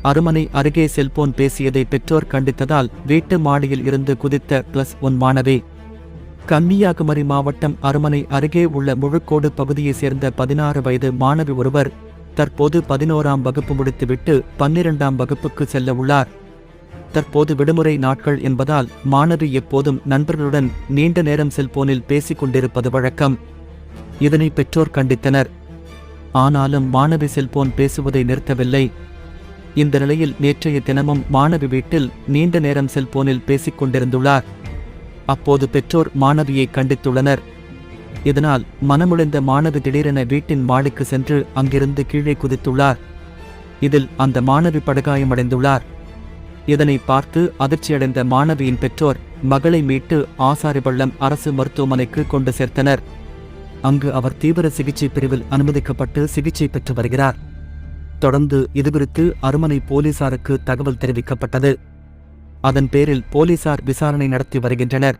அருமனை அருகே செல்போன் பேசியதை பெற்றோர் கண்டித்ததால் வீட்டு மாடியில் இருந்து குதித்த +1 மாணவி. கன்னியாகுமரி மாவட்டம் அருமனை அருகே உள்ள முழுக்கோடு பகுதியைச் சேர்ந்த 16 வயது மாணவி ஒருவர் தற்போது 11ஆம் வகுப்பு முடித்துவிட்டு 12ஆம் வகுப்புக்கு செல்ல உள்ளார். தற்போது விடுமுறை நாட்கள் என்பதால் மாணவி எப்போதும் நண்பர்களுடன் நீண்ட நேரம் செல்போனில் பேசிக் கொண்டிருப்பது வழக்கம். இதனை பெற்றோர் கண்டித்தனர். ஆனாலும் மாணவி செல்போன் பேசுவதை நிறுத்தவில்லை. இந்த நிலையில் நேற்றைய தினமும் மாணவி வீட்டில் நீண்ட நேரம் செல்போனில் பேசிக் கொண்டிருந்துள்ளார். அப்போது பெற்றோர் மாணவியை கண்டித்துள்ளனர். இதனால் மனமுடைந்த மாணவி திடீரென வீட்டின் மாடிக்கு சென்று அங்கிருந்து கீழே குதித்துள்ளார். இதில் அந்த மாணவி படுகாயமடைந்துள்ளார். இதனை பார்த்து அதிர்ச்சியடைந்த மாணவியின் பெற்றோர் மகளை மீட்டு ஆசாரிபள்ளம் அரசு மருத்துவமனைக்கு கொண்டு சேர்த்தனர். அங்கு அவர் தீவிர சிகிச்சை பிரிவில் அனுமதிக்கப்பட்டு சிகிச்சை பெற்று வருகிறார். தொடர்ந்து இதுகுறித்து அருமனை போலீசாருக்கு தகவல் தெரிவிக்கப்பட்டது. அதன் பேரில் போலீசார் விசாரணை நடத்தி வருகின்றனர்.